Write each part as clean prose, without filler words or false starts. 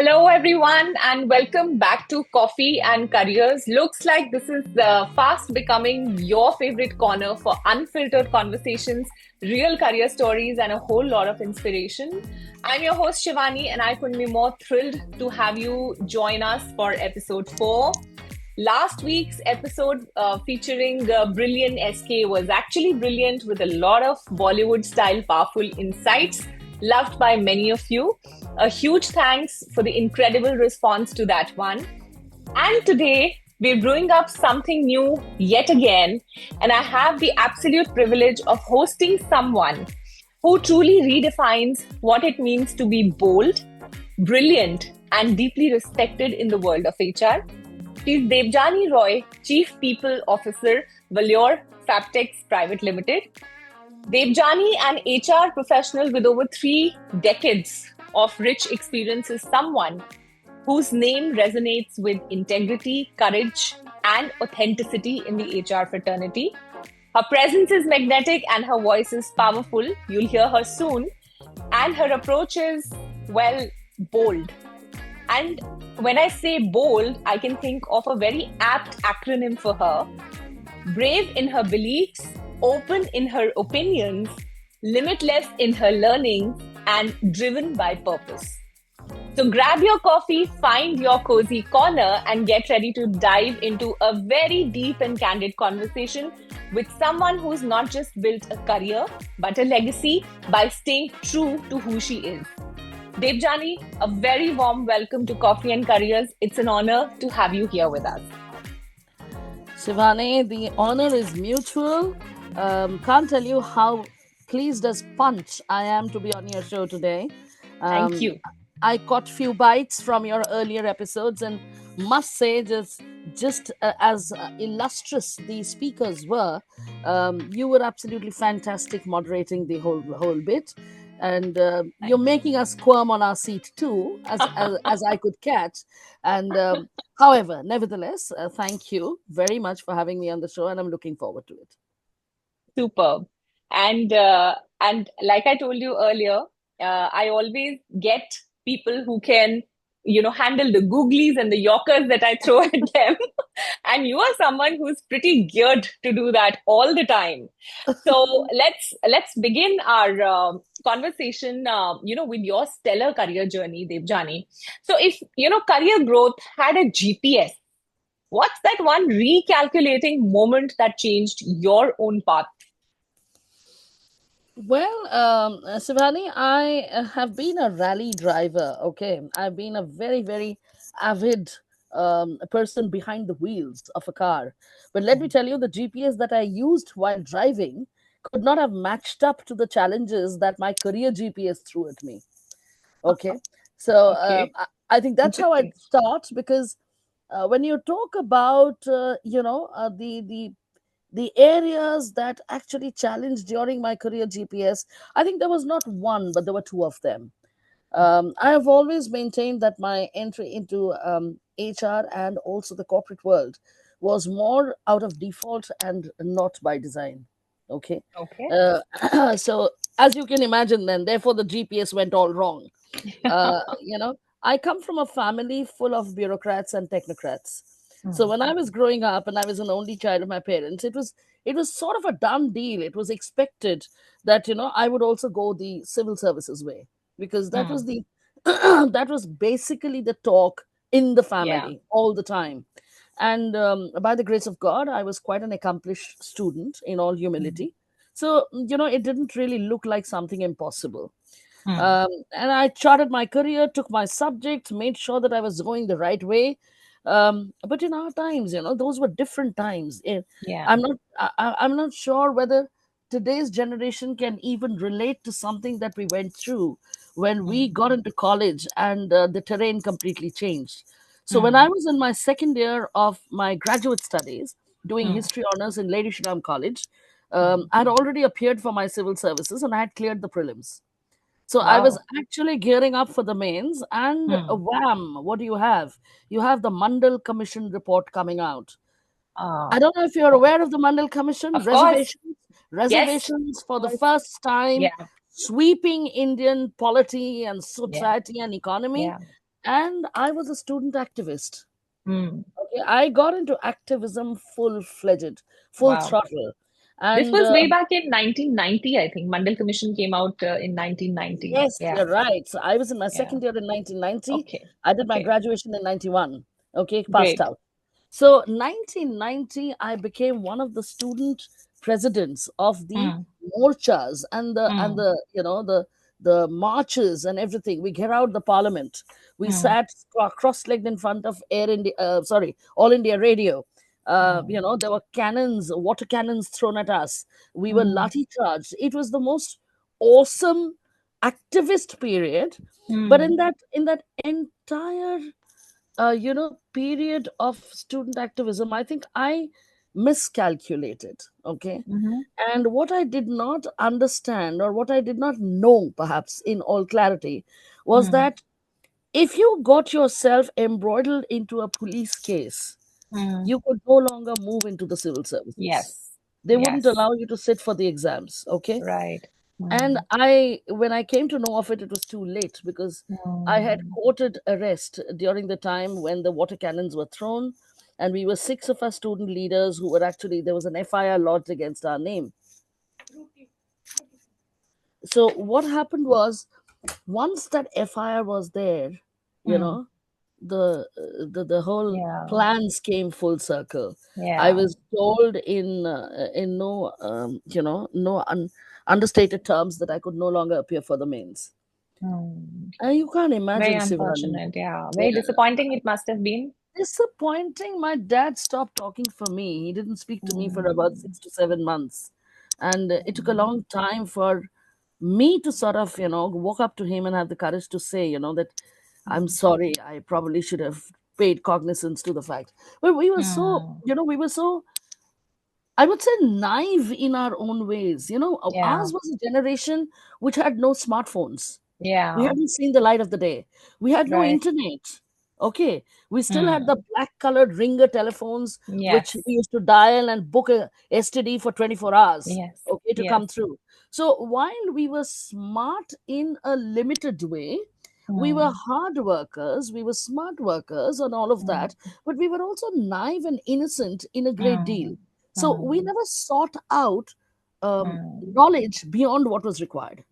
Hello, everyone, and welcome back to Coffee and Careers. Looks like this is fast becoming your favorite corner for unfiltered conversations, real career stories, and a whole lot of inspiration. I'm your host, Shivani, and I couldn't be more thrilled to have you join us for episode 4. Last week's episode featuring Brilliant SK was actually brilliant with a lot of Bollywood style powerful insights, loved by many of you. A huge thanks for the incredible response to that one. And today, we're brewing up something new yet again, and I have the absolute privilege of hosting someone who truly redefines what it means to be bold, brilliant, and deeply respected in the world of HR. She's Debjani Roy, Chief People Officer, Valeur Fabtex Pvt Limited. Debjani, an HR professional with over 3 decades of rich experience, is someone whose name resonates with integrity, courage, and authenticity in the HR fraternity. Her presence is magnetic and her voice is powerful. You'll hear her soon. And her approach is, well, bold. And when I say bold, I can think of a very apt acronym for her. Brave in her beliefs, open in her opinions, limitless in her learning, and driven by purpose. So grab your coffee, find your cozy corner, and get ready to dive into a very deep and candid conversation with someone who's not just built a career, but a legacy by staying true to who she is. Debjani, a very warm welcome to Coffee and Careers. It's an honor to have you here with us. Shivani, the honor is mutual. Can't tell you how pleased as punch I am to be on your show today. Thank you. I caught few bites from your earlier episodes and must say just as illustrious the speakers were, you were absolutely fantastic moderating the whole bit. And you're making us squirm on our seat too, as I could catch. And however, nevertheless, thank you very much for having me on the show, and I'm looking forward to it. Superb. And like I told you earlier, I always get people who can, handle the googlies and the yorkers that I throw at them. And you are someone who's pretty geared to do that all the time. So let's begin our conversation, with your stellar career journey, Debjani. So if career growth had a GPS, what's that one recalculating moment that changed your own path? Well, Shivani, I have been a rally driver. Okay, I've been a very, very avid person behind the wheels of a car. But let me tell you, the GPS that I used while driving could not have matched up to the challenges that my career GPS threw at me. Okay, so Okay, I think that's how I interesting. start because when you talk about the areas that actually challenged during my career GPS, I think there was not one, but there were two of them. I have always maintained that my entry into HR and also the corporate world was more out of default and not by design. Okay. Okay. So, as you can imagine, then, therefore, the GPS went all wrong. I come from a family full of bureaucrats and technocrats. So Hmm. when I was growing up and I was an only child of my parents, it was sort of a done deal. It was expected that I would also go the civil services way because that was Hmm. the that was basically the talk in the Yeah. family all the time. And by the grace of God, I was quite an accomplished student in all Hmm. humility. So it didn't really look like something impossible. Hmm. And I charted my career, took my subjects, made sure that I was going the right way. But in our times, those were different times. Yeah. I'm not sure whether today's generation can even relate to something that we went through when we Hmm. got into college and the terrain completely changed. So when I Hmm. was in my second year of my graduate studies, doing Hmm. history honors in Lady Shriram College, Hmm. I had already appeared for my civil services and I had cleared the prelims. So I was Wow. actually gearing up for the mains, and Hmm. wham, what do you have? You have the Mandal Commission report coming out. I Ah, don't know if you're aware of the Mandal Commission. of course. Yes. Reservations for Of the course. first time, Yeah. sweeping Indian polity and Yeah. society and economy. Yeah. and I was a student activist. Hmm. Okay, I got into activism full fledged, full Wow. throttle, This and was way back in 1990, I think. Mandal Commission came out in 1990. yes, Yeah. you're right. So I was in my Yeah. second year in 1990. Okay. I did my Okay. graduation in 91. Okay, passed Great. out. So 1990, I became one of the student presidents of the Hmm. morchas and the Hmm. the marches and everything. We get out the parliament. We Hmm. sat cross-legged in front of Air India, All India Radio. Hmm. There were cannons, water cannons thrown at us. We were Hmm. lathi charged. It was the most awesome activist period. But Hmm. in that entire period of student activism, I think I miscalculated. Okay, Mm-hmm. and what I did not understand, or what I did not know, perhaps in all clarity, was Hmm. that if you got yourself embroiled into a police case, Hmm. you could no longer move into the civil services. Yes. They wouldn't Yes. allow you to sit for the exams. Okay, Right. and Hmm. when I came to know of it, it was too late, because I had Hmm. courted arrest during the time when the water cannons were thrown, and we were six of our student leaders who were actually, there was an FIR lodged against our name. So what happened was, once that FIR was there, you Hmm. know, the whole Yeah. plans came full circle. I Yeah. was told in no understated terms that I could no longer appear for the mains. Hmm. You can't Very imagine, Sivani. unfortunate. Yeah. Very Yeah. disappointing it must have been. Disappointing. My dad stopped talking for me. He didn't speak to me for about Hmm. 6 to 7 months. And it took a Hmm. long time for me to sort of, walk up to him and have the courage to say, that I'm Hmm. sorry. I probably should have paid cognizance to the fact. But we were so, Hmm. I would say, naive in our own ways. Yeah. Ours was a generation which had no smartphones. We Yeah. hadn't seen the light of the day. We had no Right. internet. Okay. We still had the Hmm. black colored ringer telephones, which Yes. we used to dial and book a STD for 24 hours, Yes. okay, to Yes. come through. So while we were smart in a limited way, we were Hmm. hard workers, we were smart workers, and all of Hmm. that, but we were also naive and innocent in a great deal. Hmm. So we Hmm. never sought out Hmm. knowledge beyond what was required.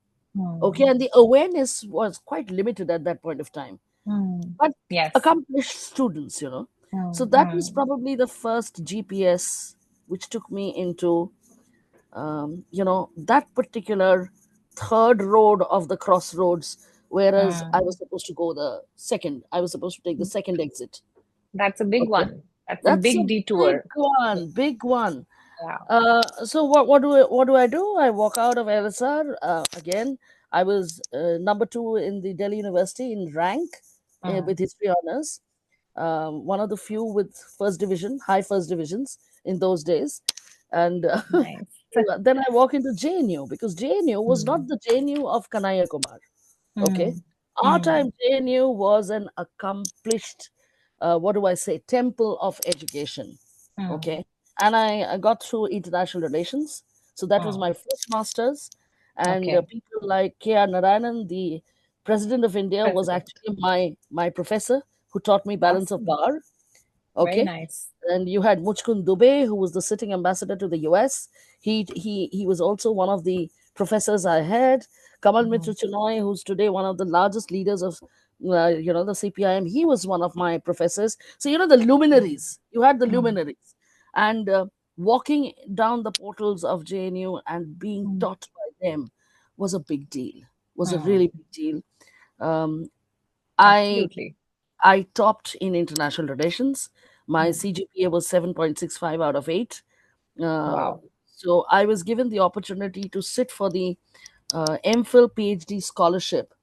Okay, Hmm. and the awareness was quite limited at that point of time, Hmm. but Yes. accomplished students. So Hmm. that was Hmm. probably the first GPS which took me into that particular third road of the crossroads, whereas I Hmm. was supposed to go the second. I was supposed to take the second exit. That's a big Okay, one. That's a that's a big big detour. one, big one. Yeah. So what do I do? I walk out of LSR again. I was number two in the Delhi University in rank Hmm. with history honors. One of the few with first division, high first divisions in those days. And Nice. then I walk into JNU, because JNU was Hmm. not the JNU of Kanaya Kumar. Okay, Hmm. our Hmm. time JNU was an accomplished, what do I say, temple of education. Hmm. Okay, and I got through international relations, so that was Hmm. my first masters. And Okay. people like K.R. Narayanan, the president of India, was President. actually my professor who taught me balance of Awesome. power. Very Okay, nice. and you had Muchkund Dubey, who was the sitting ambassador to the US. He was also one of the professors I had. Kamal Hmm. Mitra Chinoy, who's today one of the largest leaders of the CPIM. He was one of my professors. So the Hmm. luminaries. You had the Hmm. luminaries, and walking down the portals of JNU and being Hmm. taught by them was a big deal. Was a Hmm. really big deal. Um, I Absolutely. I topped in international relations. My Hmm. CGPA was 7.65 out of 8. Uh, Wow. so I was given the opportunity to sit for the MPhil PhD scholarship,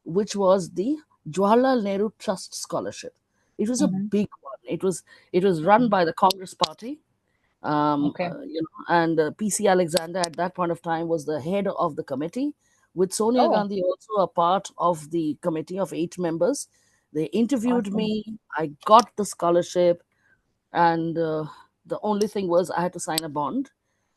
which was the Jawaharlal Nehru Trust Scholarship. It was a Hmm. big one. It was run by the Congress Party, Okay. and PC Alexander at that point of time was the head of the committee, with Sonia Oh, Gandhi also a part of the committee of 8 members. They interviewed awesome. me. I got the scholarship, and the only thing was I had to sign a bond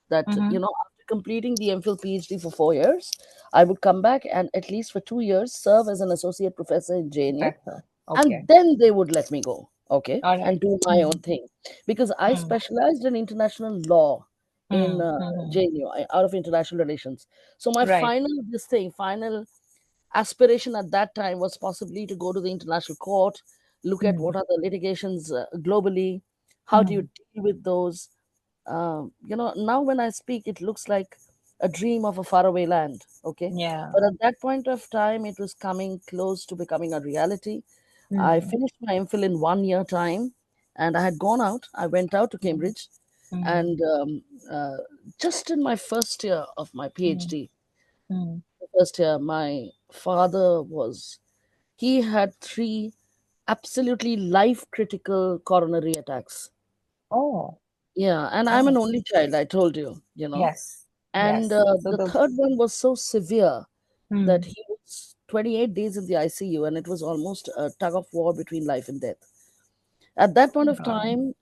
that Hmm. after completing the MPhil PhD for 4 years, I would come back and at least for 2 years serve as an associate professor in JNU, Professor. Okay. and then they would let me go, okay, All and right. do my own Mm, thing, because I mm, specialized in international law in mm, mm, JNU, out of international relations. So my right. final aspiration at that time was possibly to go to the international court, look at Mm, what are the litigations globally, how do you mm, deal with those. Now when I speak, it looks like a dream of a faraway land, okay? yeah. But at that point of time, it was coming close to becoming a reality. I Mm, finished my MPhil in 1 year time, and I had gone out. I went out to mm, Cambridge, mm, and uh, just in my first year of my mm, PhD, mm. the first year, my father he had three absolutely life critical coronary attacks. Oh, Yeah, and I'm an oh, only child, I told you. yes. And Yes. So the the third one was so severe that mm, he was 28 days in the ICU, and it was almost a tug of war between life and death. At that point oh of God. time,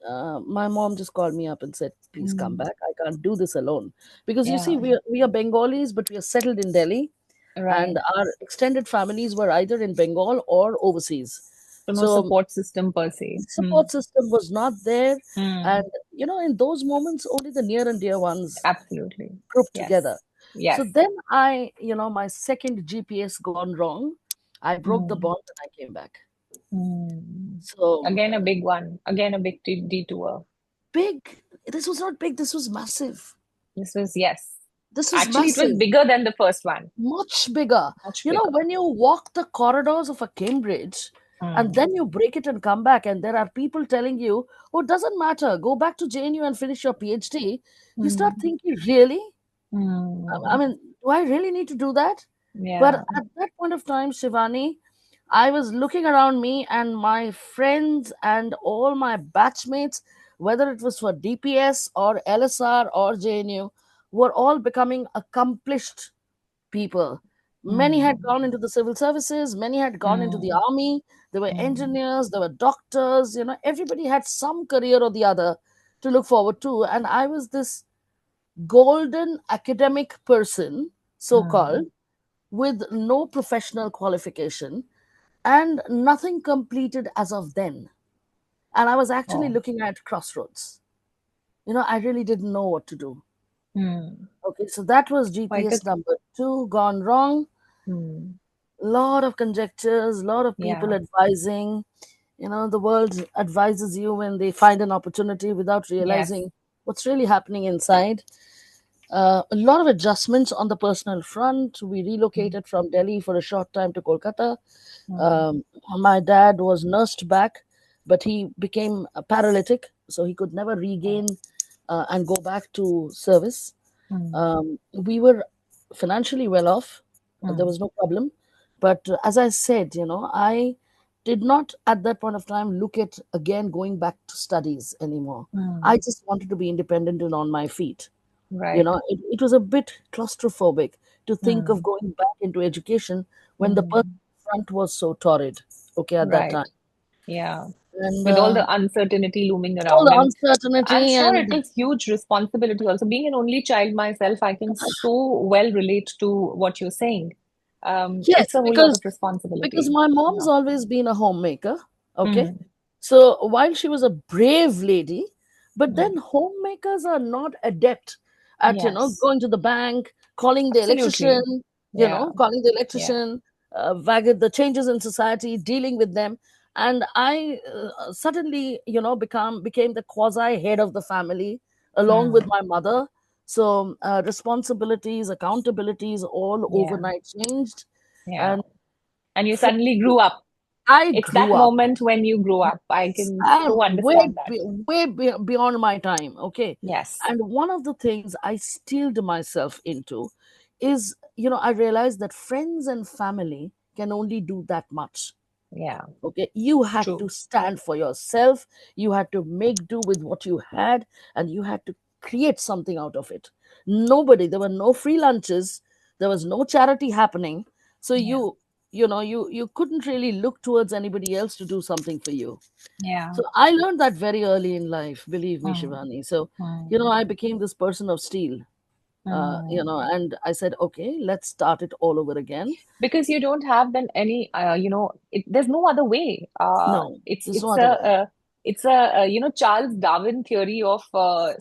my mom just called me up and said, "Please come Mm, back. I can't do this alone." Because you see, yeah. we are Bengalis, but we are settled in Delhi, and Right. our extended families were either in Bengal or overseas. So no So support system per se. Mm, support system was not there, and mm, in those moments, only the near and dear ones absolutely. group Yes. together. So Yes. then my second GPS gone wrong. I broke the Mm, bond and I came back. mm. So Again, a big one. Again, a big detour. big. This was not big. This was massive. This was, yes. This was Actually, it was massive. bigger than the first one. Much bigger. Much bigger. When you walk the corridors of a Cambridge and Mm, then you break it and come back, and there are people telling you, oh, it doesn't matter, go back to JNU and finish your PhD, you start mm, thinking, really? I mm. mean, do I really need to do that? But Yeah. at that point of time, Shivani, I was looking around me, and my friends and all my batchmates, whether it was for DPS or LSR or JNU, were all becoming accomplished people. Many had Mm, gone into the civil services, many had gone into the mm, army, there were mm, engineers, there were doctors, everybody had some career or the other to look forward to. And I was this golden academic person, so mm. called, with no professional qualification and nothing completed as of then. And I was actually Oh. looking at crossroads. I really didn't know what to do. Mm. Okay, so that was Quite a, GPS number two gone wrong. mm, Lot of conjectures, lot of people yeah. advising. The world advises you when they find an opportunity without Yes. realizing what's really happening inside. A lot of adjustments on the personal front. We Mm, relocated from Delhi for a short time to Kolkata. mm, Um, my dad was nursed back, but he became a paralytic, so he could never oh, regain and go back to service. mm, We were financially well off. There mm, was no problem. But as I said, I did not at that point of time look at again going back to studies anymore. I mm. just wanted to be independent and on my feet. Right. It was a bit claustrophobic to think of Mm, going back into education when the person mm. front was so torrid, okay, at that Right. time. Yeah. And With all the uncertainty looming all around. the And I'm uncertainty sure it and was huge responsibility also. Being an only child myself, I can so well relate to what you're saying. yes, It's a whole lot because of responsibility. my mom's Yeah. always been a homemaker, okay. Mm, So while she was a brave lady, but mm. then homemakers are not adept at Yes. going to the bank, calling the Absolutely. electrician, Yeah. Yeah. the changes in society, dealing with them. And I suddenly, became the quasi head of the family along with Mm, my mother. So responsibilities, accountabilities, all yeah. overnight changed. Yeah. And And you for suddenly grew up. I It's grew that up. moment when you grow up. I can I'm so understand that. beyond my time. Okay. Yes. And one of the things I steeled myself into is, I realized that friends and family can only do that much. Yeah. Okay. You had to True. stand for yourself. You had to make do with what you had, and you had to create something out of it. There were no free lunches, there was no charity happening. So Yeah. you couldn't really look towards anybody else to do something for you. Yeah. So I learned that very early in life, believe me, Mm, Shivani. So, mm. I became this person of steel. Hmm. and I said, okay, let's start it all over again. Because you don't have then any there's no other way. No, It's there's no it's other a, way. Charles Darwin theory of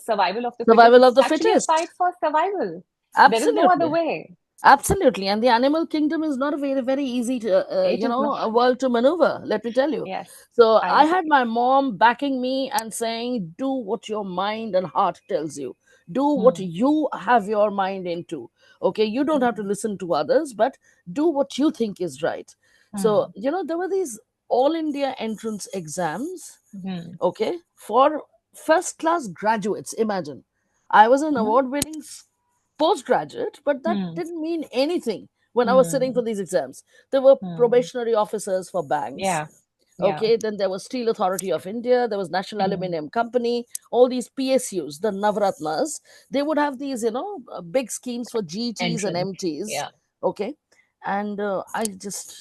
survival of the fittest. Survival It's of the actually a fittest. fight for survival. There is no other Absolutely. way. Absolutely. And the animal kingdom is not a very, very easy to, It is not. a world to maneuver, let me tell you. Yes, So I I had agree. my mom backing me and saying, do what your mind and heart tells you. Do what Hmm. you have your mind into. Okay. You don't have to Hmm. listen to others, but do what you think is right. So, Hmm. there were these all India entrance exams, Hmm. okay, for first class graduates. Imagine. I was an Hmm. award winning postgraduate, but that Hmm. didn't mean anything when I was sitting for Hmm. these exams. There were Hmm. probationary officers for banks. Yeah, yeah. Okay, then there was Steel Authority of India, there was National Hmm. Aluminium Company, all these PSUs, the Navratnas. They would have these, big schemes for GTs and Entrance. MTs. Yeah, Okay, and I just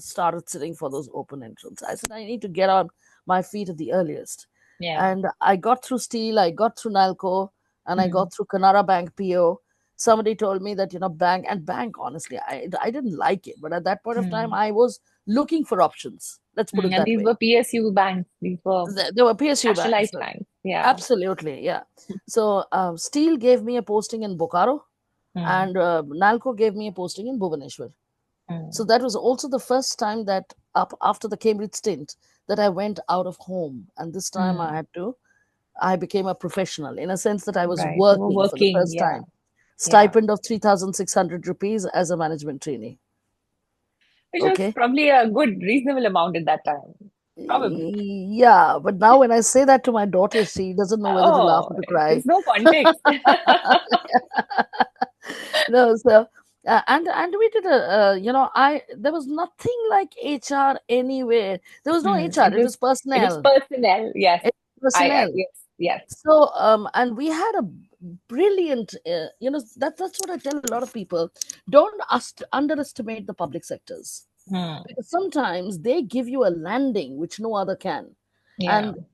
started sitting for those open entrants. I said, I need to get on my feet at the earliest. yeah. And I got through Steel, I got through Nalco, and I Hmm. got through Canara Bank PO. Somebody told me that, bank, honestly, I didn't like it. But at that point of time, Hmm. I was looking for options. Let's put it And that these way. were PSU banks. These were There were PSU banks. nationalized banks. Yeah. Absolutely, yeah. So Steel gave me a posting in Bokaro, Hmm. and Nalco gave me a posting in Bhubaneswar. So Hmm. that was also the first time that up after the Cambridge stint that I went out of home, and this time Hmm. I became a professional in a sense that I was Right. You were working for the working. first Yeah. time. Yeah. Stipend of 3,600 rupees as a management trainee. Which was Okay. probably a good, reasonable amount at that time. Probably. Yeah, but now when I say that to my daughter, she doesn't know whether to laugh Oh, or to cry. there's no context. No, so and we did a I there was nothing like HR anywhere. There was no Hmm. HR. It was It was personnel. personnel. Yes. It was personnel. Yes, yes. So and we had a brilliant that's what I tell a lot of people. Don't underestimate the public sectors, Hmm. because sometimes they give you a landing which no other can. Yeah. And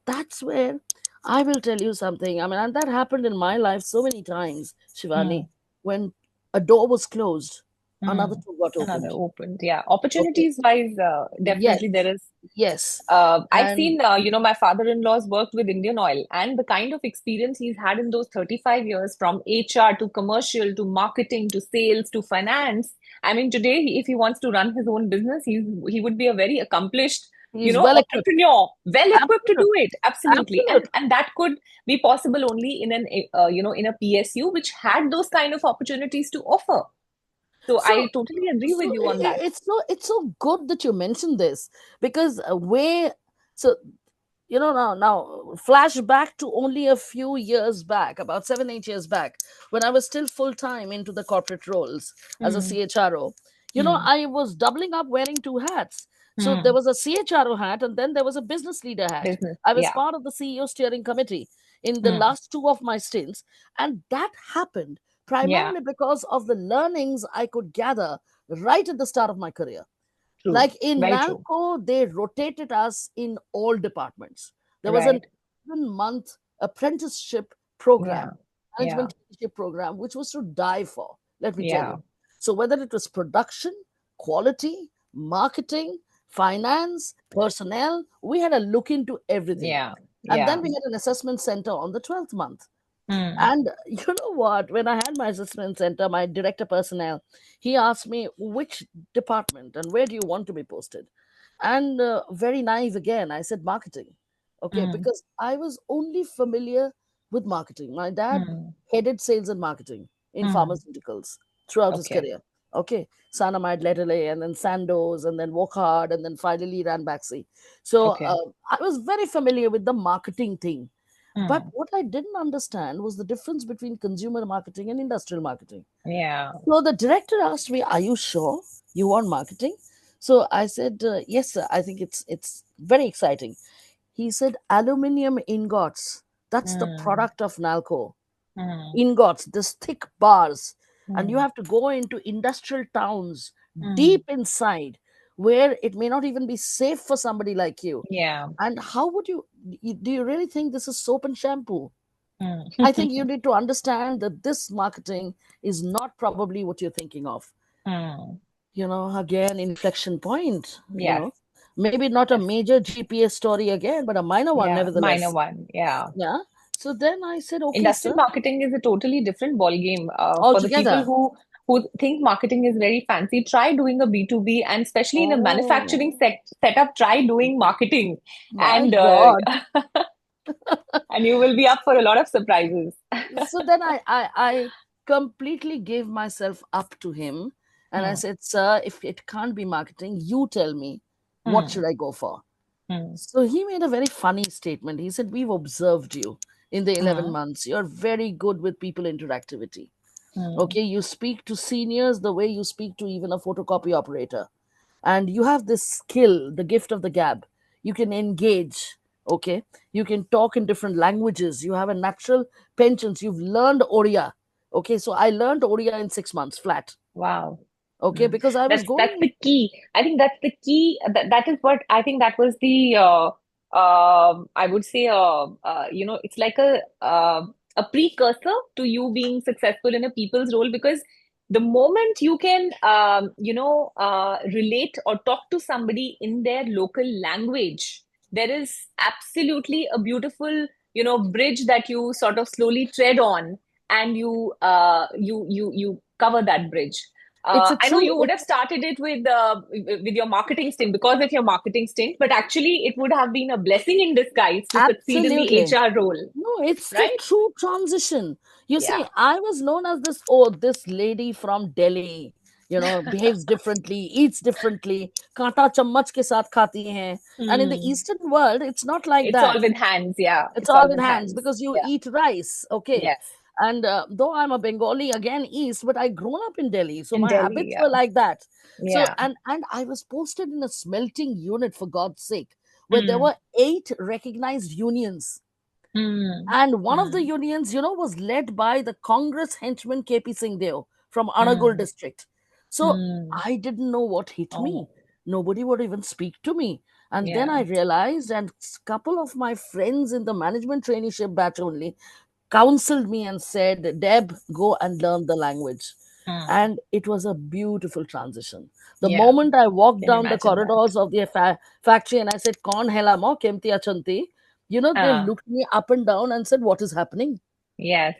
that's where I will tell you something. I mean, and that happened in my life so many times, Shivani. Hmm. When a door was closed, another Hmm. two got Another opened. opened. Yeah. Okay. Opportunities wise, Yes. definitely there is. Yes. I've And seen, my father-in-law's worked with Indian Oil, and the kind of experience he's had in those 35 years, from HR to commercial to marketing to sales to finance. I mean, today, if he wants to run his own business, he would be a very accomplished, he's well equipped. entrepreneur, well equipped to do Absolutely. it. Absolutely, and Absolutely. that could be possible only in in a PSU which had those kind of opportunities to offer. So So, I totally agree with you on that. it's so good that you mentioned this, because so now flashback to only a few years back, about 7 8 years back, when I was still full time into the corporate roles as a Hmm. CHRO. Hmm. I was doubling up wearing two hats. So there Hmm. was a CHRO hat, and then there was a business leader hat. Business. I was Yeah. part of the CEO steering committee in the Hmm. last two of my stints, and that happened Yeah. primarily because of the learnings I could gather right at the start of my career. True. Like in Very true. Nalco, they rotated us in all departments. There was an Right. 11-month apprenticeship Yeah. program, Yeah. management traineeship program, which was to die for, let me tell you. Yeah. So, whether it was production, quality, marketing, finance, personnel, we had a look into everything. Yeah. And then Yeah. we had an assessment center on the 12th month. Hmm. And you know what? When I had my assessment center, my director personnel, he asked me which department and where do you want to be posted. And very naive again, I said marketing. Okay, Hmm. because I was only familiar with marketing. My dad Hmm. headed sales and marketing in Hmm. pharmaceuticals throughout his Okay. career. Okay, Sanamide Letale, and then Sandoz, and then Wokhard, and then finally ran Baxi. So Okay. I was very familiar with the marketing thing, but Hmm. what I didn't understand was the difference between consumer marketing and industrial marketing. Yeah. So the director asked me, "Are you sure you want marketing?" So I said, "Yes, sir. I think it's very exciting." He said, "Aluminium ingots. That's the Hmm. product of Nalco. Hmm. Ingots, this thick bars, and you Hmm. have to go into industrial towns Hmm. deep inside, where it may not even be safe for somebody like you. Yeah. And how would you do? You really think this is soap and shampoo?" Hmm. I think you need to understand that this marketing is not probably what you're thinking of. Hmm. Again, inflection point, Yes. maybe not a Yes. major GPS story again, but a minor one Yeah. Minor nevertheless. one. Yeah. Yeah. So then I said, okay, Industrial sir, marketing is a totally different ball game. For the people altogether. who think marketing is very fancy, try doing a B2B, and especially in a manufacturing Oh, setup, try doing marketing, my and God. and you will be up for a lot of surprises. So then I completely gave myself up to him. And I Hmm. said, sir, if it can't be marketing, you tell me, what Hmm. should I go for? Hmm. So he made a very funny statement. He said, we've observed you in the 11 Hmm. months. You're very good with people interactivity. Hmm. Okay, you speak to seniors the way you speak to even a photocopy operator. And you have this skill, the gift of the gab. You can engage, okay? You can talk in different languages. You have a natural penchant. You've learned Oriya. Okay, so I learned Oriya in 6 months flat. Wow. Okay, Mm. because I was That's going. the key. I think that's the key. That is what I think that was the I would say it's like a precursor to you being successful in a people's role, because the moment you can relate or talk to somebody in their local language, there is absolutely a beautiful bridge that you sort of slowly tread on, and you cover that bridge. It's a I know true. you would have started it with your marketing stint because of your marketing stint, but actually it would have been a blessing in disguise to succeed in the Absolutely. HR role, No, it's the right? true transition. You Yeah. see, I was known as this lady from Delhi, behaves differently, eats differently, kanta chammach ke saath khati hain. And in the Hmm. Eastern world, it's not like It's all that. with hands. Yeah. It's It's all all in with hands hands. because you Yeah. eat rice, okay? Yes. And though I'm a Bengali, again, East, but I grown up in Delhi, so In my Delhi. habits Yeah. were like that. So, Yeah. and I was posted in a smelting unit, for God's sake, where there Hmm. were 8 recognized unions, Hmm. and one of the Hmm. unions, was led by the Congress henchman KP Singh Deo from Anagul Hmm. district. So Hmm. I didn't know what hit me. Oh. Nobody would even speak to me. And then Yeah. I realized, and a couple of my friends in the management traineeship batch only counseled me and said, Deb, go and learn the language. Hmm. And it was a beautiful transition. The Yeah. moment I walked Can down the imagine that. corridors of the factory and I said, Kaun hela mo, kemti achanti, they Ah. looked me up and down and said, what is happening? Yes.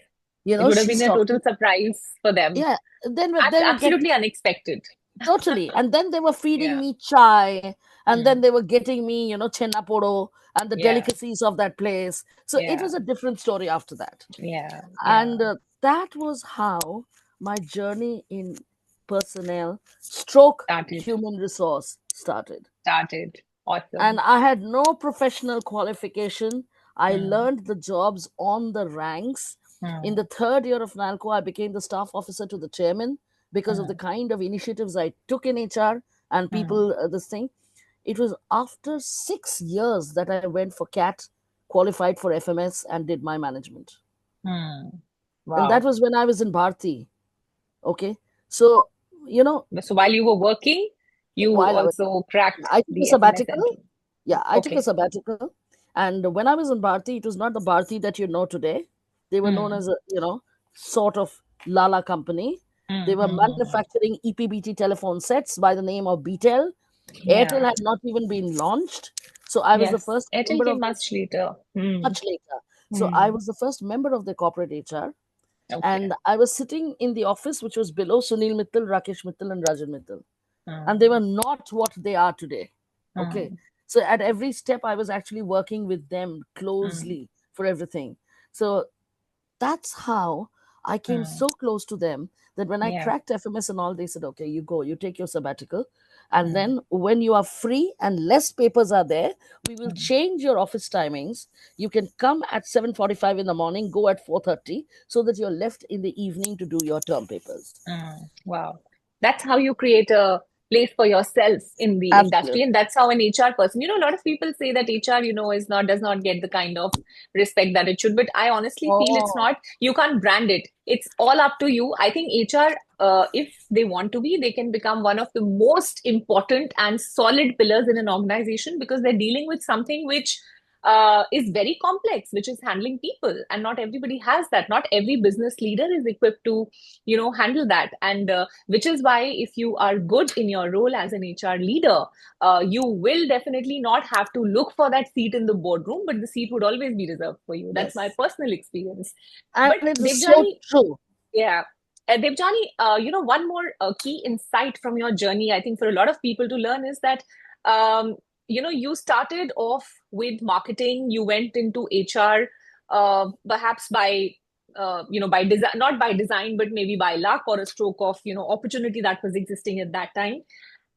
It would have been She's a total talking. surprise for them. Yeah. They were get Absolutely unexpected. totally. And then they were feeding Yeah. me chai, and then Mm. they were getting me, chenna podo and the Yeah. delicacies of that place. So it Yeah. was a different story after that. Yeah. And Yeah. that was how my journey in personnel stroke Started. human resource started. Started. And Awesome. I had no professional qualification. I Mm. learned the jobs on the ranks. In Mm. the third year of NALCO, I became the staff officer to the chairman because of the Mm. kind of initiatives I took in HR and Mm. people, this thing. It was after 6 years that I went for CAT, qualified for FMS, and did my management. Mm. And that Wow. was when I was in Bharti. Okay. So, you know, So while you were working, you while I was, also cracked I took a the FMS sabbatical. entrance. Yeah, I took a Okay. sabbatical. And when I was in Bharti, it was not the Bharti that you know today. They were known Mm. as a, sort of Lala company. They Mm. were Mm. manufacturing EPBT telephone sets by the name of BTEL. Airtel Yeah. had not even been launched. So I was the Yes. first Airtel member came of much this later. Mm. much later. So I Mm. was the first member of the corporate HR. Okay. And I was sitting in the office, which was below Sunil Mittal, Rakesh Mittal, and Rajan Mittal. And they were Mm. not what they are today. Okay. Mm. So at every step, I was actually working with them Mm. closely for everything. So that's how I came Mm. so close to them that when I Yeah. cracked FMS and all, they said, okay, you go, you take your sabbatical. And Mm. then when you are free and less papers are there, we will Mm. change your office timings. You can come at 7:45 in the morning, go at 4:30, so that you're left in the evening to do your term papers. Mm, wow. That's how you create a place for yourself in the industry. Absolutely. And that's how an HR person, a lot of people say that HR, does not get the kind of respect that it should. But I honestly feel it's Oh, not, you can't brand it. It's all up to you. I think HR, if they want to be, they can become one of the most important and solid pillars in an organization, because they're dealing with something which is very complex, which is handling people, and not everybody has that. Not every business leader is equipped to, handle that. And which is why, if you are good in your role as an HR leader, you will definitely not have to look for that seat in the boardroom, but the seat would always be reserved for you. That's my Yes. personal experience. And But it is so Devjani, true. yeah. Devjani, one more key insight from your journey, I think for a lot of people to learn is that, you started off with marketing, you went into HR, perhaps by design, not by design, but maybe by luck or a stroke of, opportunity that was existing at that time.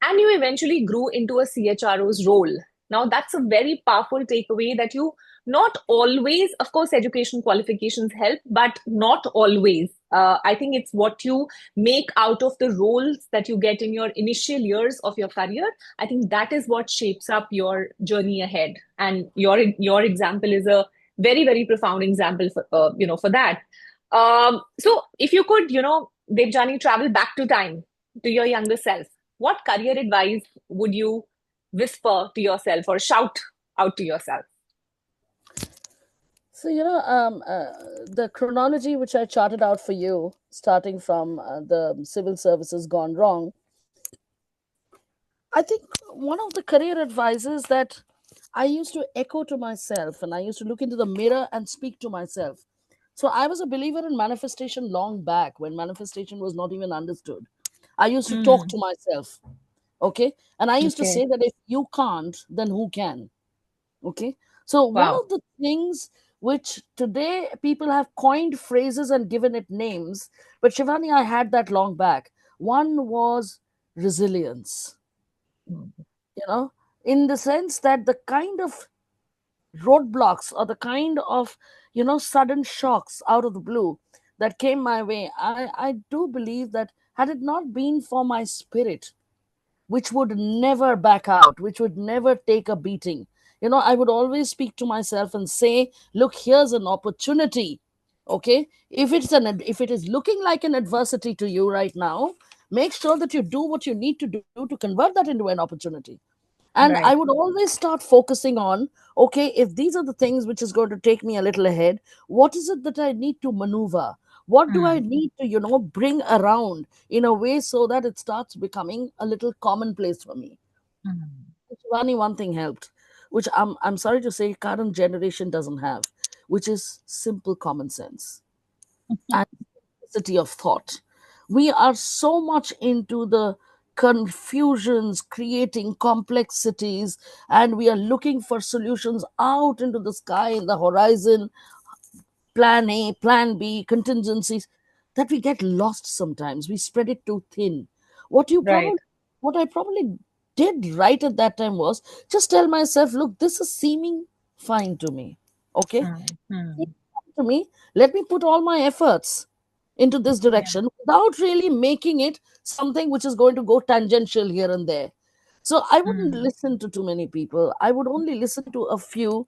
And you eventually grew into a CHRO's role. Now, that's a very powerful takeaway that you not always, of course, education qualifications help, but not always. I think it's what you make out of the roles that you get in your initial years of your career. I think that is what shapes up your journey ahead. And your example is a very, very profound example for that. So if you could, Devjani, travel back to time to your younger self, what career advice would you whisper to yourself or shout out to yourself? So, the chronology which I charted out for you, starting from the civil services gone wrong, I think one of the career advices that I used to echo to myself, and I used to look into the mirror and speak to myself. So I was a believer in manifestation long back when manifestation was not even understood. I used to talk Mm, to myself, okay? And I used to okay. say that if you can't, then who can? Okay. So one Wow. of the things which today people have coined phrases and given it names, but Shivani, I had that long back. One was resilience, Mm, you know, in the sense that the kind of roadblocks or the kind of, sudden shocks out of the blue that came my way, I do believe that had it not been for my spirit, which would never back out, which would never take a beating. I would always speak to myself and say, look, here's an opportunity. Okay. If it is looking like an adversity to you right now, make sure that you do what you need to do to convert that into an opportunity. And I right. would always start focusing on, okay, if these are the things which is going to take me a little ahead, what is it that I need to maneuver? What do I Mm, need to, bring around in a way so that it starts becoming a little commonplace for me? mm, Shivani, one thing helped, which I'm sorry to say current generation doesn't have, which is simple common sense and simplicity of thought. We are so much into the confusions, creating complexities, and we are looking for solutions out into the sky, in the horizon, plan A, plan B, contingencies, that we get lost sometimes. We spread it too thin. What you right. probably what I probably did right at that time was just tell myself, look, this is seeming fine to me. Okay? Mm, mm, To me, let me put all my efforts into this yeah. direction without really making it something which is going to go tangential here and there. So I wouldn't Mm, listen to too many people. I would only listen to a few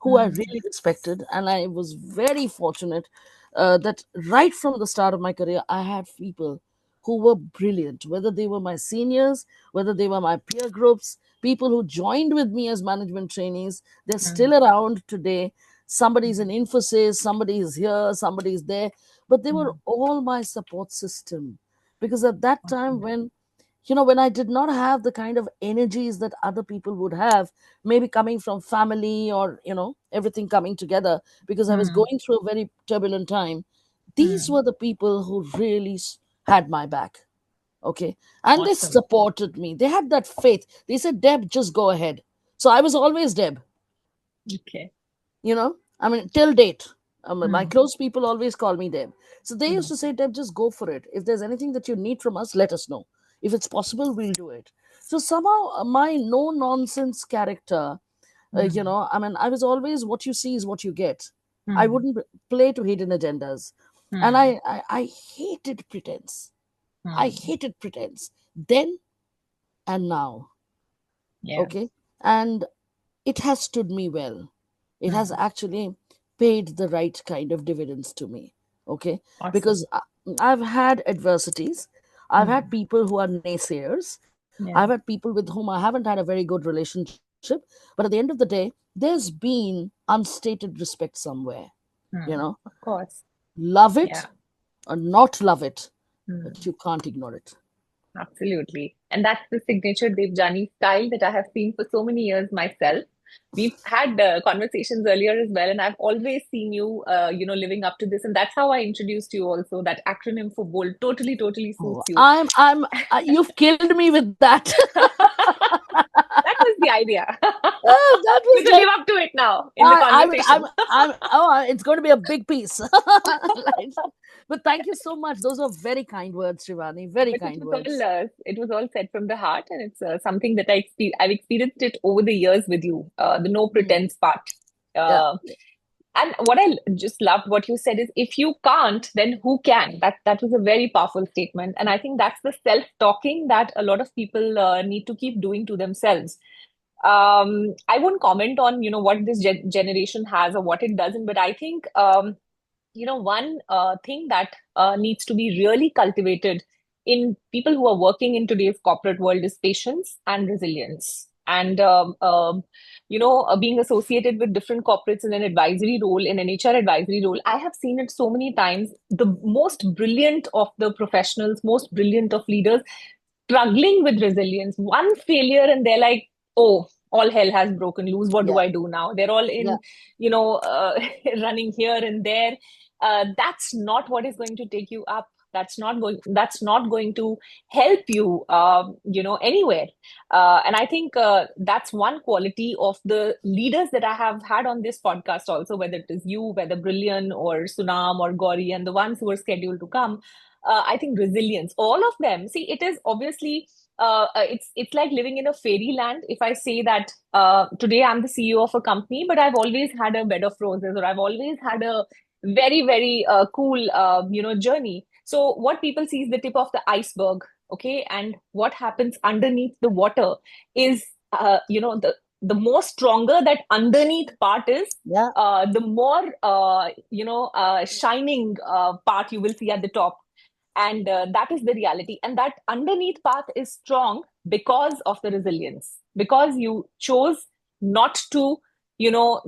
who I mm, really respected. And I was very fortunate that right from the start of my career, I had people who were brilliant, whether they were my seniors, whether they were my peer groups, people who joined with me as management trainees. They're mm, still around today. Somebody's in mm, Infosys, somebody is here, somebody is there, but they were mm. all my support system. Because at that time, Awesome. when I did not have the kind of energies that other people would have, maybe coming from family or everything coming together, because I was Mm, going through a very turbulent time, these mm. were the people who really had my back. Okay. And they Awesome. supported me. They had that faith. They said, Deb, just go ahead. So I was always Deb. Okay. I mean, till date, my Mm, close people always call me Deb. So they used mm, to say, Deb, just go for it. If there's anything that you need from us, let us know. If it's possible, we'll do it. So somehow my no nonsense character, mm, I mean, I was always, what you see is what you get. I mm, wouldn't play to hidden agendas. And mm, I hated pretense. I mm. hated pretense then and now. Yeah. Okay. And it has stood me well. It has Mm, actually paid the right kind of dividends to me. Okay. awesome. Because I've had adversities. I've had Mm, people who are naysayers. I've yeah. had people with whom I haven't had a very good relationship. but at the end of the day, there's been unstated respect somewhere. You Hmm. know, Of course. love Yeah. it or not love it, but Hmm. you can't ignore it. Absolutely. And that's the signature Debjani style that I have seen for so many years myself. We've had conversations earlier as well, and I've always seen you, living up to this. And that's how I introduced you also. That acronym for BOLD totally, totally Oh, suits you. you've killed me with that. That was the idea. That You was to live like, up to it now in the conversation. it's going to be a big piece. Right. But thank you so much. Those are very kind words, Shivani. Very But kind words. it was all said from the heart, and it's something that I've experienced it over the years with you. The no Mm. pretense part. Yeah. Uh, and what I just loved what you said is, if you can't, then who can? That was a very powerful statement, and I think that's the self-talking that a lot of people need to keep doing to themselves. I won't comment on what this generation has or what it doesn't, but I think one thing that needs to be really cultivated in people who are working in today's corporate world is patience and resilience. And being associated with different corporates in an advisory role, in an HR advisory role, I have seen it so many times. The most brilliant of the professionals, most brilliant of leaders, struggling with resilience. One failure, and they're like, "Oh, all hell has broken loose. What do Yeah. I do now?" They're all Yeah. in, running here and there. That's not what is going to take you up. That's not going to help you, anywhere. And I think that's one quality of the leaders that I have had on this podcast also, whether it is you, whether Brilliant or Sunam or Gauri, and the ones who are scheduled to come. I think resilience, all of them. See, it is obviously it's like living in a fairyland. If I say that today I'm the CEO of a company, but I've always had a bed of roses, or I've always had a very, very cool, journey. So what people see is the tip of the iceberg, okay, and what happens underneath the water is, the more stronger that underneath part is, Yeah. the more shining part you will see at the top. And that is the reality, and that underneath path is strong because of the resilience, because you chose not to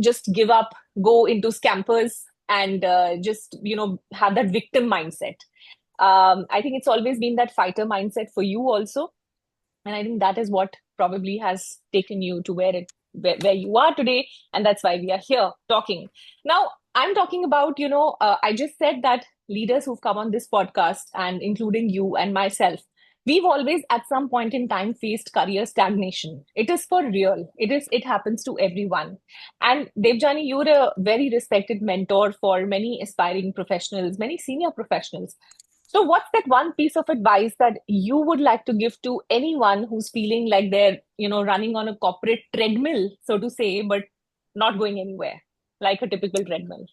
just give up, go into scampers, and just have that victim mindset. I think it's always been that fighter mindset for you also, and I think that is what probably has taken you to where you are today, and that's why we are here talking. Now, I'm talking about, I just said that leaders who've come on this podcast, and including you and myself, we've always at some point in time faced career stagnation. It is for real. It happens to everyone. And Devjani, you're a very respected mentor for many aspiring professionals, many senior professionals. So, what's that one piece of advice that you would like to give to anyone who's feeling like they're, running on a corporate treadmill, so to say, but not going anywhere, like a typical treadmill?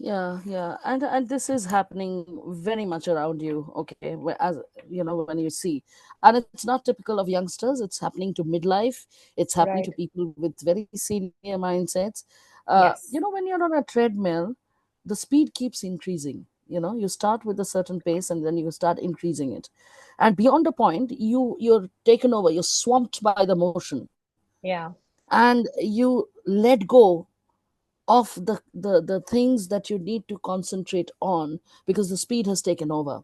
Yeah, yeah, and this is happening very much around you. Okay, as you know, when you see, and it's not typical of youngsters. It's happening to midlife. It's happening to Right. people with very senior mindsets. Yes. When you're on a treadmill, the speed keeps increasing. You start with a certain pace, and then you start increasing it, and beyond a point, you're taken over. You're swamped by the motion, Yeah. and you let go of the things that you need to concentrate on because the speed has taken over.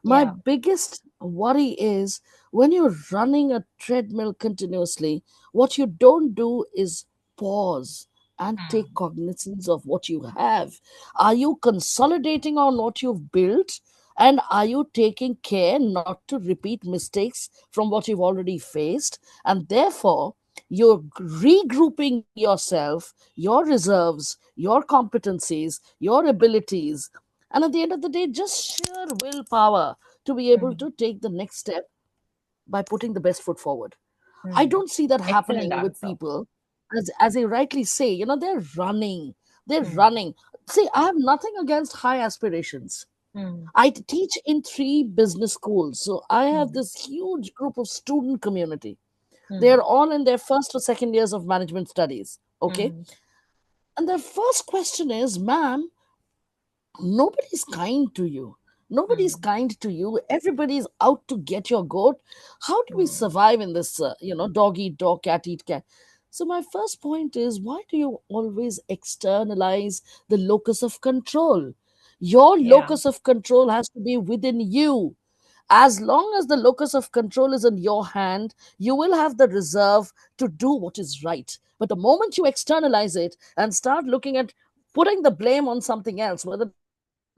My Yeah. biggest worry is when you're running a treadmill continuously, what you don't do is pause and take Hmm. cognizance of what you have. Are you consolidating on what you've built? And are you taking care not to repeat mistakes from what you've already faced? And therefore, you're regrouping yourself, your reserves, your competencies, your abilities, and at the end of the day, just sheer willpower to be able Hmm. to take the next step by putting the best foot forward. I Hmm. don't see that Excellent happening with answer. people, as you rightly say, they're running. They're Hmm. running. See, I have nothing against high aspirations. Hmm. I teach in 3 business schools. So I have Hmm. this huge group of student community. Hmm. They're all in their first or second years of management studies. Okay. Hmm. And their first question is, ma'am, nobody's kind to you. Nobody's Hmm. kind to you. Everybody's out to get your goat. How do we Hmm. survive in this, dog eat dog, cat eat cat? So my first point is, why do you always externalize the locus of control? Your Yeah. locus of control has to be within you. As long as the locus of control is in your hand, you will have the reserve to do what is right. But the moment you externalize it and start looking at putting the blame on something else, whether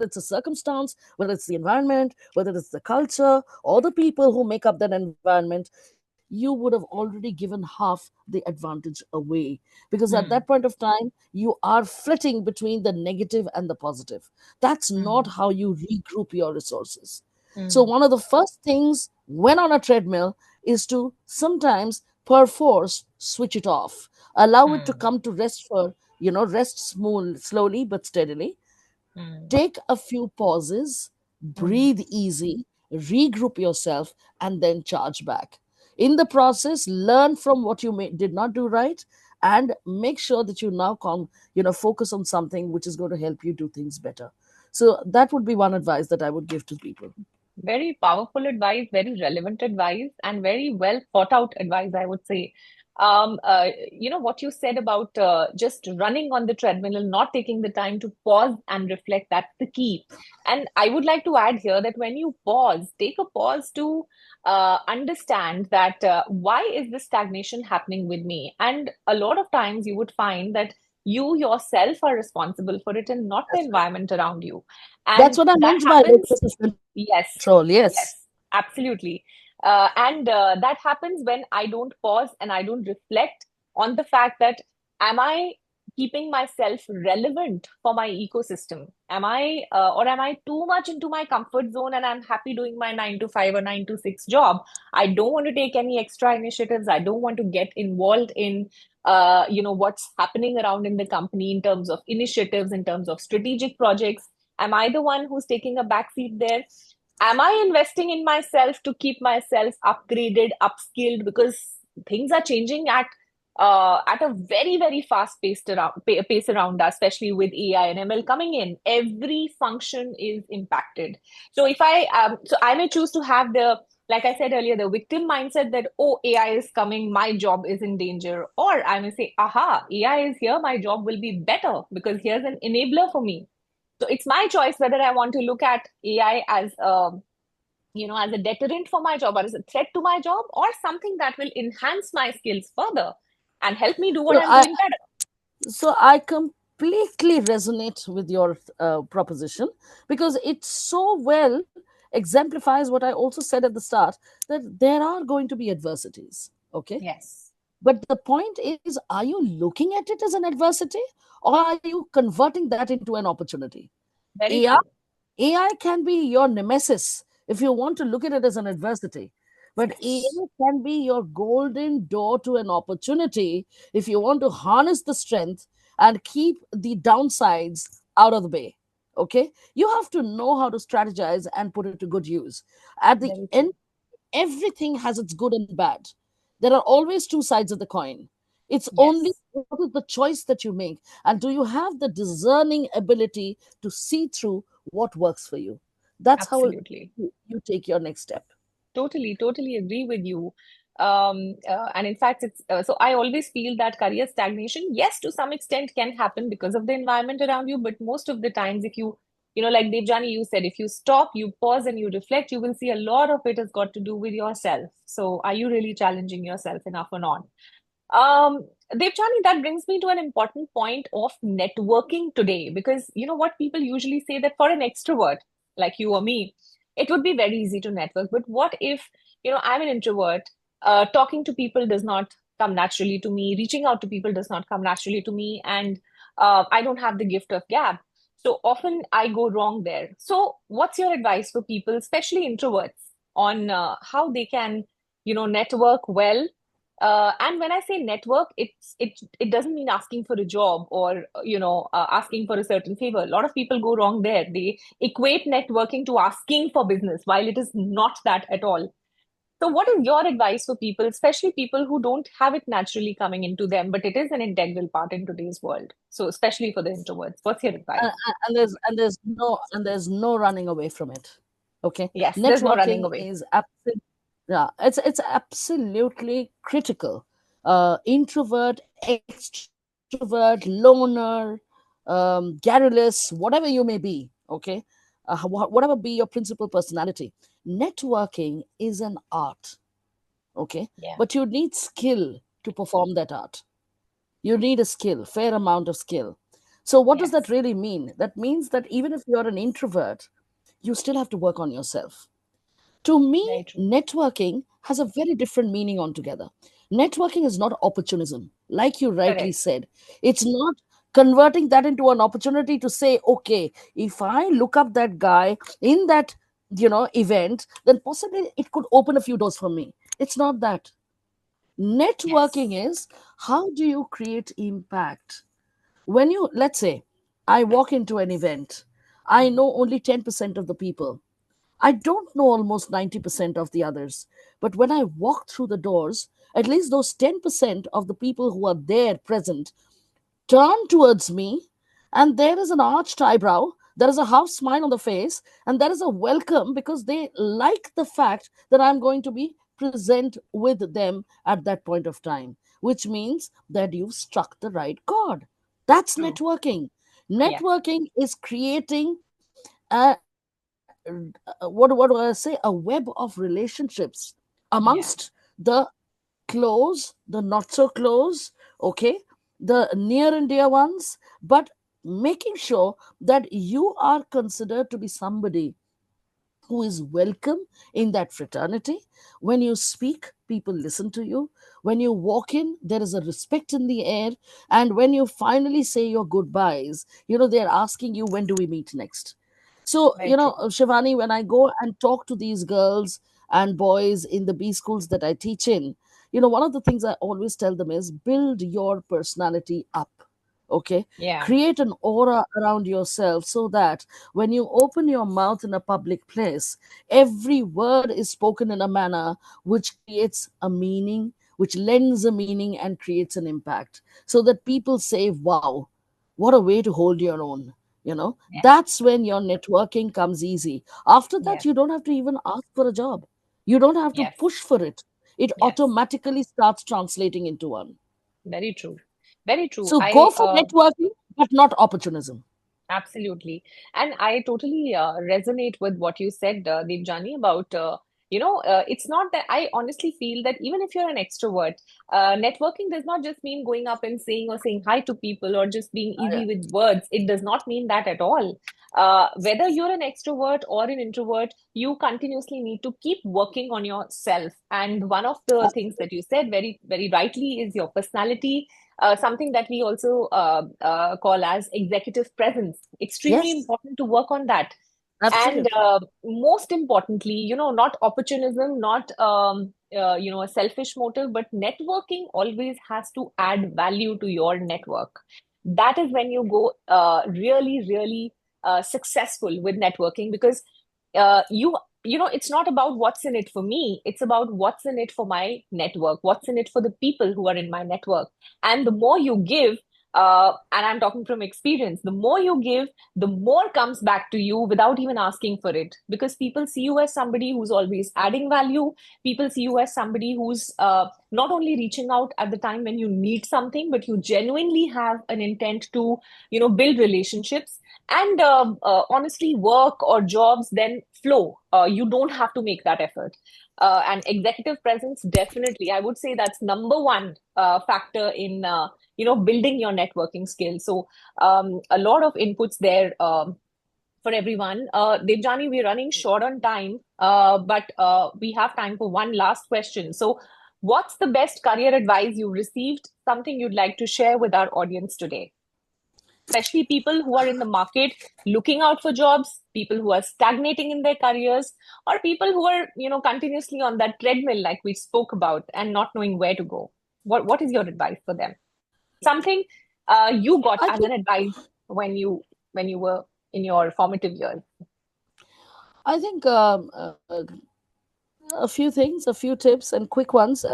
it's a circumstance, whether it's the environment, whether it's the culture or the people who make up that environment, you would have already given half the advantage away. Because at that point Hmm. of time, you are flitting between the negative and the positive. That's not Hmm. how you regroup your resources. So, Hmm. one of the first things when on a treadmill is to sometimes perforce switch it off, allow it to Hmm. come to rest for, rest slowly but steadily. Hmm. Take a few pauses, Hmm. breathe easy, regroup yourself, and then charge back. In the process, learn from what you did not do right, and make sure that you now focus on something which is going to help you do things better. So that would be one advice that I would give to people. Very powerful advice, very relevant advice, and very well thought out advice, I would say. What you said about just running on the treadmill and not taking the time to pause and reflect, that's the key. And I would like to add here that when you pause, take a pause to understand that why is this stagnation happening with me? And a lot of times you would find that you yourself are responsible for it and not the That's right. environment around you. That's And what I that meant by happens. locus of control. Yes, Yes. yes, absolutely. And that happens when I don't pause and I don't reflect on the fact that am I keeping myself relevant for my ecosystem? Or am I too much into my comfort zone and I'm happy doing my 9 to 5 or 9 to 6 job? I don't want to take any extra initiatives. I don't want to get involved in, what's happening around in the company in terms of initiatives, in terms of strategic projects. Am I the one who's taking a backseat there? Am I investing in myself to keep myself upgraded, upskilled? Because things are changing at a very, very fast pace around us, especially with AI and ML coming in. Every function is impacted. So I may choose to have like I said earlier, the victim mindset that, oh, AI is coming, my job is in danger. Or I may say, aha, AI is here, my job will be better because here's an enabler for me. So it's my choice whether I want to look at AI as as a deterrent for my job or as a threat to my job or something that will enhance my skills further and help me do what So I'm I doing better. so I completely resonate with your proposition, because it so well exemplifies what I also said at the start, that there are going to be adversities. Okay. Yes, But the point is, are you looking at it as an adversity, or are you converting that into an opportunity? very AI true. AI can be your nemesis if you want to look at it as an adversity. But Yes, AI can be your golden door to an opportunity if you want to harness the strength and keep the downsides out of the way. Okay? You have to know how to strategize and put it to good use. At the very end, true. everything has its good and bad. There are always two sides of the coin. It's only Yes, what is the choice that you make, and do you have the discerning ability to see through what works for you? That's how absolutely. you take your next step. Totally, totally agree with you. And in fact, so I always feel that career stagnation, yes, to some extent can happen because of the environment around you, but most of the times, if like Debjani, you said, if you stop, you pause and you reflect, you will see a lot of it has got to do with yourself. So, are you really challenging yourself enough or not? Devchani, that brings me to an important point of networking today, because you know what people usually say that for an extrovert like you or me, it would be very easy to network. But what if, I'm an introvert, talking to people does not come naturally to me, reaching out to people does not come naturally to me, and I don't have the gift of gab. So often I go wrong there. So what's your advice for people, especially introverts, on how they can, network well, and when I say network, it doesn't mean asking for a job or asking for a certain favor. A lot of people go wrong there. They equate networking to asking for business, while it is not that at all. So, what is your advice for people, especially people who don't have it naturally coming into them, but it is an integral part in today's world? So, especially for the introverts, what's your advice? And there's no running away from it. Okay, Yes, there's no running networking away. is absolutely, yeah, it's absolutely critical. introvert, extrovert, loner, garrulous, whatever you may be, okay, whatever be your principal personality, networking is an art, okay, Yeah. but you need skill to perform that art. You need a skill, fair amount of skill. So what does that Yes. really mean? That means that even if you're an introvert, you still have to work on yourself. To me, Very true. networking has a very different meaning altogether. Networking is not opportunism, like you rightly Correct. said. It's not converting that into an opportunity to say, okay, if I look up that guy in that event, then possibly it could open a few doors for me. It's not that. Networking Yes. is, how do you create impact? When you, let's say, I walk into an event, I Mhm. know only 10% of the people. I don't know almost 90% of the others. But when I walk through the doors, at least those 10% of the people who are there present turn towards me, and there is an arched eyebrow, there is a half smile on the face, and there is a welcome because they like the fact that I'm going to be present with them at that point of time, which means that you've struck the right chord. That's True. networking. Yeah. Networking is creating what do I say? A web of relationships amongst Yeah. the close, the not so close, okay, the near and dear ones, but making sure that you are considered to be somebody who is welcome in that fraternity. When you speak, people listen to you. When you walk in, there is a respect in the air. And when you finally say your goodbyes, they're asking you, when do we meet next? So, Very true. Shivani, when I go and talk to these girls and boys in the B schools that I teach in, one of the things I always tell them is build your personality up. Okay, Yeah. create an aura around yourself so that when you open your mouth in a public place, every word is spoken in a manner which creates a meaning, which lends a meaning and creates an impact. So that people say, wow, what a way to hold your own. Yeah. That's when your networking comes easy. After that, Yes. you don't have to even ask for a job, you don't have to Yes. push for it. It Yes. automatically starts translating into one. Very true. Very true. So go I for networking, but not opportunism. Absolutely. And I totally resonate with what you said, Debjani, about, it's not that I honestly feel that even if you're an extrovert, networking does not just mean going up and saying hi to people or just being easy with words. It does not mean that at all. Whether you're an extrovert or an introvert, you continuously need to keep working on yourself. And one of the things that you said very, very rightly is your personality, something that we also call as executive presence. Extremely Yes, important to work on that. And absolutely. most importantly, not opportunism, not a selfish motive, but networking always has to add value to your network. That is when you go really, really successful with networking, because it's not about what's in it for me. It's about what's in it for my network, what's in it for the people who are in my network. And the more you give, and I'm talking from experience, the more you give, the more comes back to you without even asking for it, because people see you as somebody who's always adding value. People see you as somebody who's not only reaching out at the time when you need something, but you genuinely have an intent to build relationships. And honestly, work or jobs then flow. You don't have to make that effort. And executive presence, definitely, I would say that's number one factor in building your networking skills. So a lot of inputs there for everyone. Debjani, we're running short on time, but we have time for one last question. So, what's the best career advice you received? Something you'd like to share with our audience today, especially people who are in the market looking out for jobs, people who are stagnating in their careers, or people who are continuously on that treadmill, like we spoke about, and not knowing where to go. What is your advice for them? Something you got I as an think advice when you were in your formative years. I think a few things, a few tips and quick ones.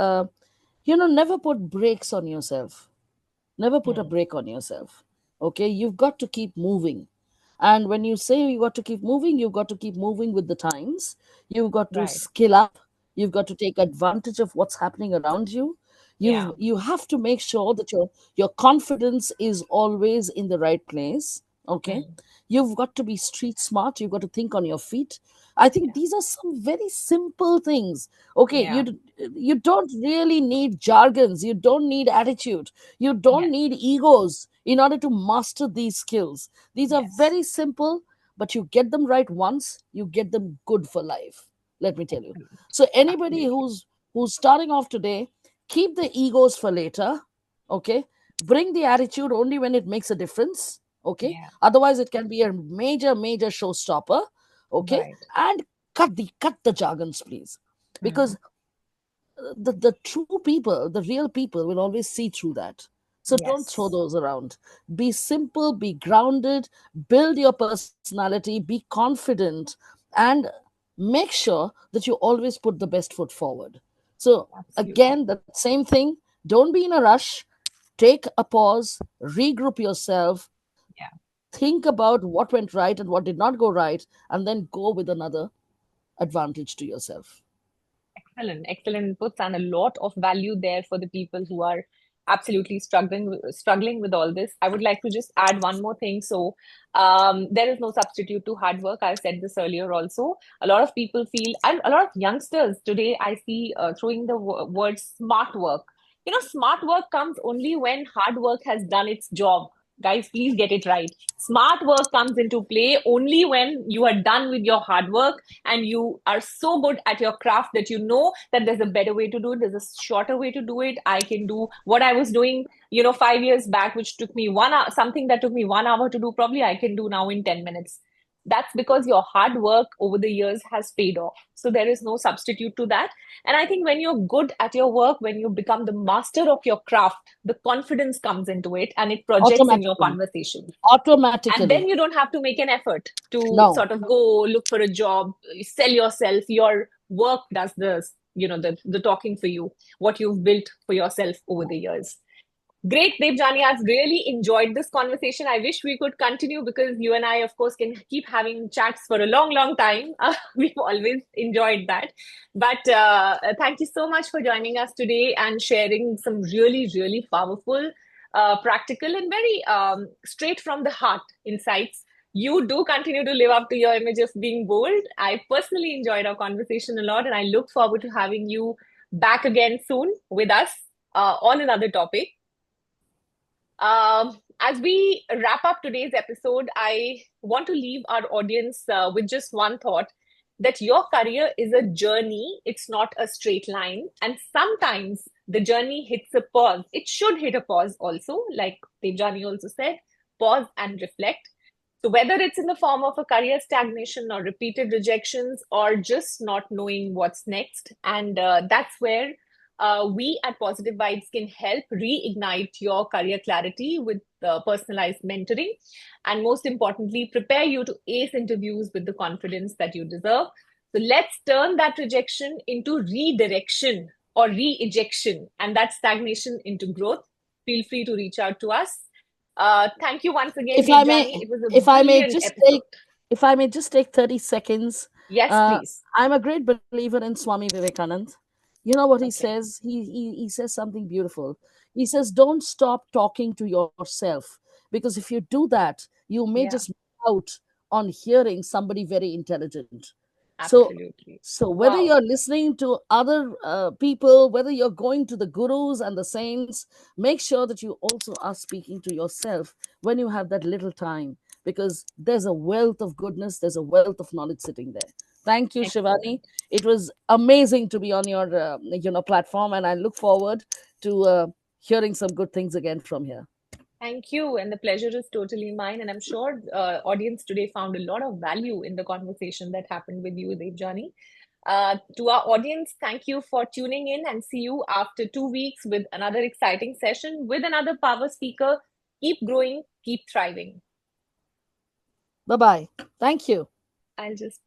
Never put brakes on yourself. Never put a Hmm. brake on yourself. Okay, you've got to keep moving. And when you say you got to keep moving, you've got to keep moving with the times. You've got to Right. skill up. You've got to take advantage of what's happening around you. Yeah. You have to make sure that your confidence is always in the right place. Okay, Mm. you've got to be street smart. You've got to think on your feet. I think Yeah. these are some very simple things. Okay, Yeah. you don't really need jargons. You don't need attitude. You don't Yes. need egos in order to master these skills. These are Yes. very simple, but you get them right once, you get them good for life. Let me tell you. Excellent. So anybody Absolutely. who's starting off today, keep the egos for later. Okay, bring the attitude only when it makes a difference. Okay, Yeah. otherwise it can be a major showstopper. Okay, Right. and cut the jargons, please, because Mm. the true people, the real people, will always see through that. So don't throw Yes. those around. Be simple, be grounded, build your personality, be confident, and make sure that you always put the best foot forward. So Absolutely. again, that same thing. Don't be in a rush. Take a pause, regroup yourself, Yeah. think about what went right and what did not go right, and then go with another advantage to yourself. Excellent, excellent inputs, and a lot of value there for the people who are absolutely struggling with all this. I would like to just add one more thing. So, there is no substitute to hard work. I said this earlier also. A lot of people feel, and a lot of youngsters today, I see throwing the word smart work. Smart work comes only when hard work has done its job. Guys, please get it right. Smart work comes into play only when you are done with your hard work and you are so good at your craft that you know that there's a better way to do it, there's a shorter way to do it. I can do what I was doing 5 years back, which took me 1 hour, something that took me 1 hour to do, probably I can do now in 10 minutes. That's because your hard work over the years has paid off. So there is no substitute to that. And I think when you're good at your work, when you become the master of your craft, the confidence comes into it and it projects in your Automatically. conversation. And then Automatically. you don't have to make an effort to No. sort of go look for a job, sell yourself. Your work does the talking for you, what you've built for yourself over the years. Great, Debjani. I've really enjoyed this conversation. I wish we could continue because you and I, of course, can keep having chats for a long, long time. We've always enjoyed that. But thank you so much for joining us today and sharing some really, really powerful, practical, and very straight from the heart insights. You do continue to live up to your image of being bold. I personally enjoyed our conversation a lot, and I look forward to having you back again soon with us on another topic. As we wrap up today's episode, I want to leave our audience with just one thought that your career is a journey, it's not a straight line. And sometimes the journey hits a pause. It should hit a pause also, like Debjani also said, pause and reflect. So, whether it's in the form of a career stagnation or repeated rejections or just not knowing what's next, and that's where we at Positive Vibes can help reignite your career clarity with personalized mentoring. And most importantly, prepare you to ace interviews with the confidence that you deserve. So let's turn that rejection into redirection or re ejection and that stagnation into growth. Feel free to reach out to us. Thank you once again, If I may, Debjani. It was a if I may brilliant just episode. take, if I may just take 30 seconds. Yes, uh, please. I'm a great believer in Swami Vivekanand. You know what he Okay, says? He says something beautiful. He says, "Don't stop talking to yourself, because if you do that, you may yeah, just miss out on hearing somebody very intelligent." So, absolutely. so whether Wow. you're listening to other people, whether you're going to the gurus and the saints, make sure that you also are speaking to yourself when you have that little time, because there's a wealth of goodness, there's a wealth of knowledge sitting there. Thank you, Shivani. Excellent. It was amazing to be on your platform, and I look forward to hearing some good things again from here. Thank you. And the pleasure is totally mine. And I'm sure audience today found a lot of value in the conversation that happened with you, Devjani. To our audience, thank you for tuning in and see you after 2 weeks with another exciting session with another power speaker. Keep growing, keep thriving. Bye bye. Thank you. I'll just